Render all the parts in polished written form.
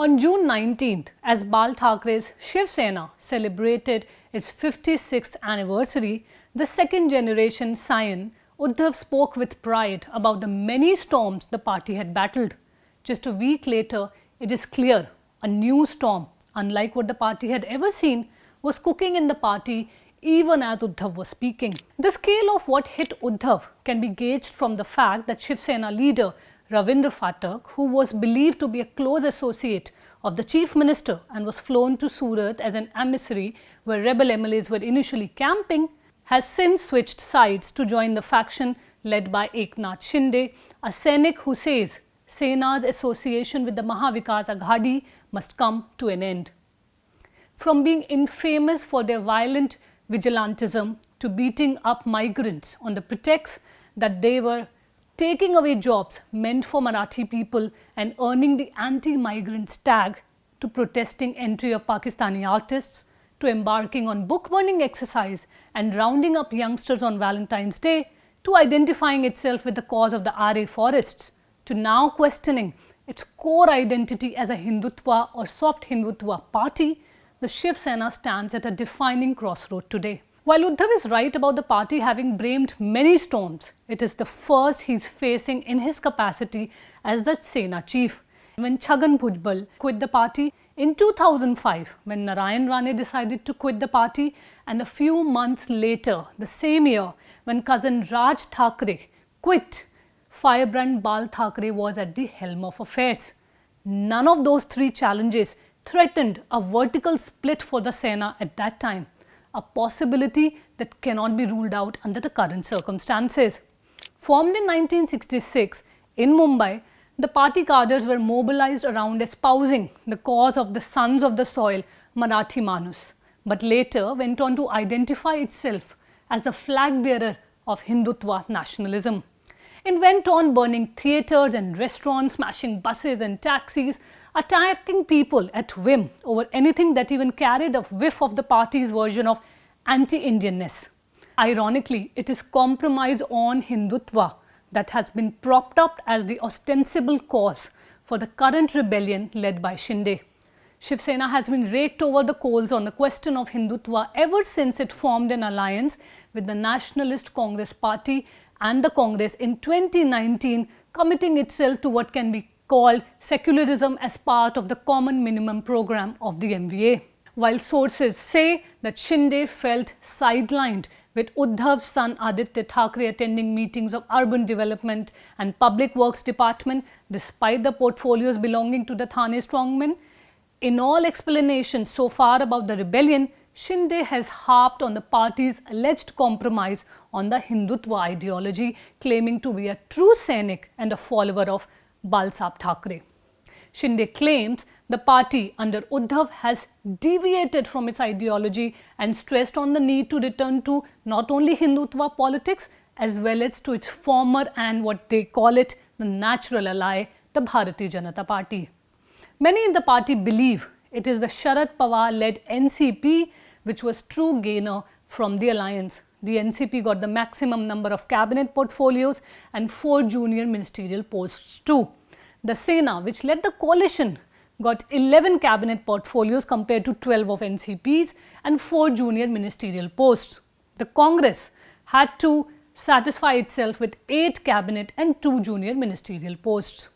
On June 19th, as Bal Thackeray's Shiv Sena celebrated its 56th anniversary, the second generation scion Uddhav spoke with pride about the many storms the party had battled. Just a week later, it is clear a new storm, unlike what the party had ever seen, was cooking in the party even as Uddhav was speaking. The scale of what hit Uddhav can be gauged from the fact that Shiv Sena leader Ravindra Phatak, who was believed to be a close associate of the Chief Minister and was flown to Surat as an emissary where rebel MLAs were initially camping, has since switched sides to join the faction led by Eknath Shinde, a Sainik who says Sena's association with the Mahavikas Aghadi must come to an end. From being infamous for their violent vigilantism to beating up migrants on the pretext that they were taking away jobs meant for Marathi people and earning the anti-migrants tag, to protesting entry of Pakistani artists, to embarking on book-burning exercise and rounding up youngsters on Valentine's Day, to identifying itself with the cause of the RA forests, to now questioning its core identity as a Hindutva or soft Hindutva party, the Shiv Sena stands at a defining crossroad today. While Uddhav is right about the party having braved many storms, it is the first he is facing in his capacity as the Sena chief. When Chhagan Bhujbal quit the party in 2005, when Narayan Rane decided to quit the party, and a few months later, the same year, when cousin Raj Thackeray quit, firebrand Bal Thackeray was at the helm of affairs. None of those three challenges threatened a vertical split for the Sena at that time, a possibility that cannot be ruled out under the current circumstances. Formed in 1966 in Mumbai, the party cadres were mobilized around espousing the cause of the sons of the soil, Marathi Manus, but later went on to identify itself as the flag bearer of Hindutva nationalism. It went on burning theatres and restaurants, smashing buses and taxis, attacking people at whim over anything that even carried a whiff of the party's version of anti-Indianness. Ironically, it is compromise on Hindutva that has been propped up as the ostensible cause for the current rebellion led by Shinde. Shiv Sena has been raked over the coals on the question of Hindutva ever since it formed an alliance with the Nationalist Congress Party and the Congress in 2019, committing itself to what can be called secularism as part of the common minimum program of the MVA. While sources say that Shinde felt sidelined with Uddhav's son Aditya Thackeray attending meetings of urban development and public works department despite the portfolios belonging to the Thane strongmen, in all explanations so far about the rebellion, Shinde has harped on the party's alleged compromise on the Hindutva ideology, claiming to be a true Sainik and a follower of Bal Saheb Thackeray. Shinde claims the party under Uddhav has deviated from its ideology and stressed on the need to return to not only Hindutva politics as well as to its former and what they call it the natural ally, the Bharatiya Janata Party. Many in the party believe it is the Sharad Pawar-led NCP which was true gainer from the alliance. The NCP got the maximum number of cabinet portfolios and 4 junior ministerial posts too. The Sena, which led the coalition, got 11 cabinet portfolios compared to 12 of NCP's and 4 junior ministerial posts. The Congress had to satisfy itself with 8 cabinet and 2 junior ministerial posts.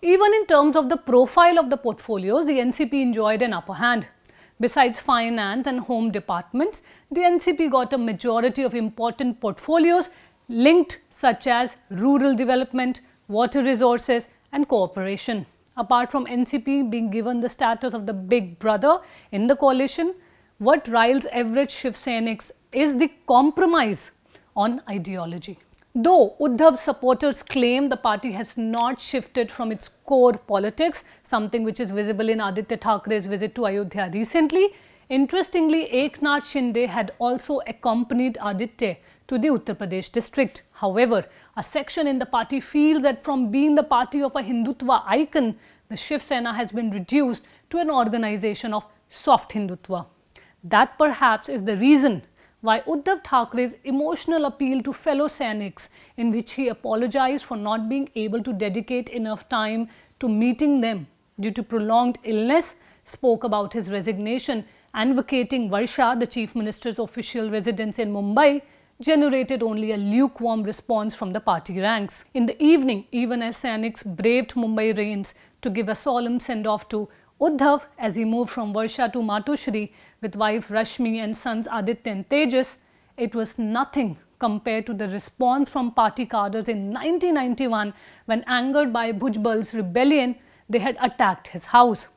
Even in terms of the profile of the portfolios, the NCP enjoyed an upper hand. Besides finance and home departments, the NCP got a majority of important portfolios linked such as rural development, water resources and cooperation. Apart from NCP being given the status of the big brother in the coalition, what riles average Shiv Sainiks is the compromise on ideology. Though Uddhav's supporters claim the party has not shifted from its core politics, something which is visible in Aditya Thackeray's visit to Ayodhya recently, interestingly, Eknath Shinde had also accompanied Aditya to the Uttar Pradesh district. However, a section in the party feels that from being the party of a Hindutva icon, the Shiv Sena has been reduced to an organization of soft Hindutva. That perhaps is the reason why Uddhav Thackeray's emotional appeal to fellow Sainiks, in which he apologized for not being able to dedicate enough time to meeting them, due to prolonged illness, spoke about his resignation and vacating Varsha, the Chief Minister's official residence in Mumbai, generated only a lukewarm response from the party ranks. In the evening, even as Sainiks braved Mumbai rains to give a solemn send-off to Uddhav as he moved from Varsha to Matoshri with wife Rashmi and sons Aditya and Tejas, it was nothing compared to the response from party cadres in 1991 when, angered by Bhujbal's rebellion, they had attacked his house.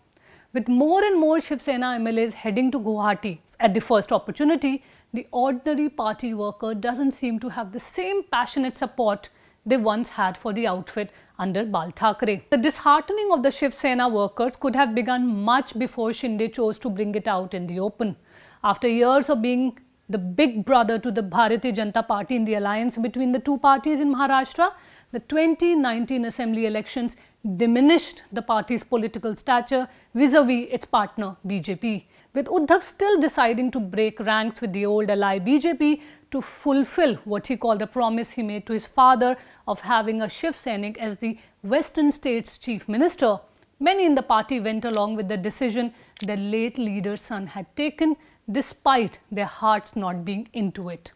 With more and more Shiv Sena MLAs heading to Guwahati at the first opportunity, the ordinary party worker doesn't seem to have the same passionate support they once had for the outfit under Bal Thackeray. The disheartening of the Shiv Sena workers could have begun much before Shinde chose to bring it out in the open. After years of being the big brother to the Bharatiya Janata Party in the alliance between the two parties in Maharashtra, the 2019 assembly elections diminished the party's political stature vis-a-vis its partner BJP, with Uddhav still deciding to break ranks with the old ally BJP to fulfill what he called a promise he made to his father of having a Shiv Sainik as the Western state's chief minister. Many in the party went along with the decision their late leader's son had taken, despite their hearts not being into it.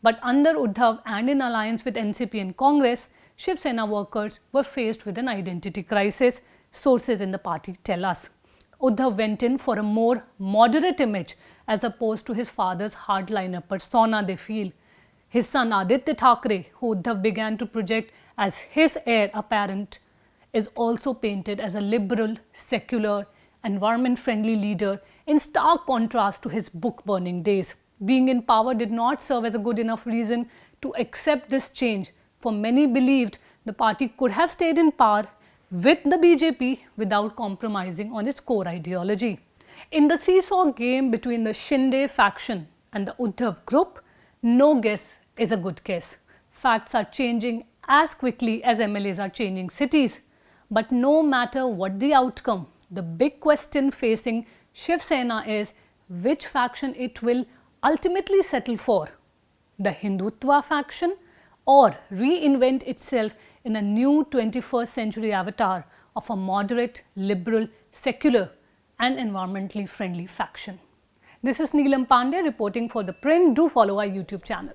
But under Uddhav and in alliance with NCP and Congress, Shiv Sena workers were faced with an identity crisis, sources in the party tell us. Uddhav went in for a more moderate image as opposed to his father's hardliner persona, they feel. His son Aditya Thackeray, who Uddhav began to project as his heir apparent, is also painted as a liberal, secular, environment-friendly leader in stark contrast to his book-burning days. Being in power did not serve as a good enough reason to accept this change, for many believed the party could have stayed in power with the BJP without compromising on its core ideology. In the seesaw game between the Shinde faction and the Uddhav group, no guess is a good guess. Facts are changing as quickly as MLAs are changing cities. But no matter what the outcome, the big question facing Shiv Sena is which faction it will ultimately settle for, the Hindutva faction, or reinvent itself in a new 21st century avatar of a moderate, liberal, secular and environmentally friendly faction. This is Neelam Pandey reporting for The Print. Do follow our YouTube channel.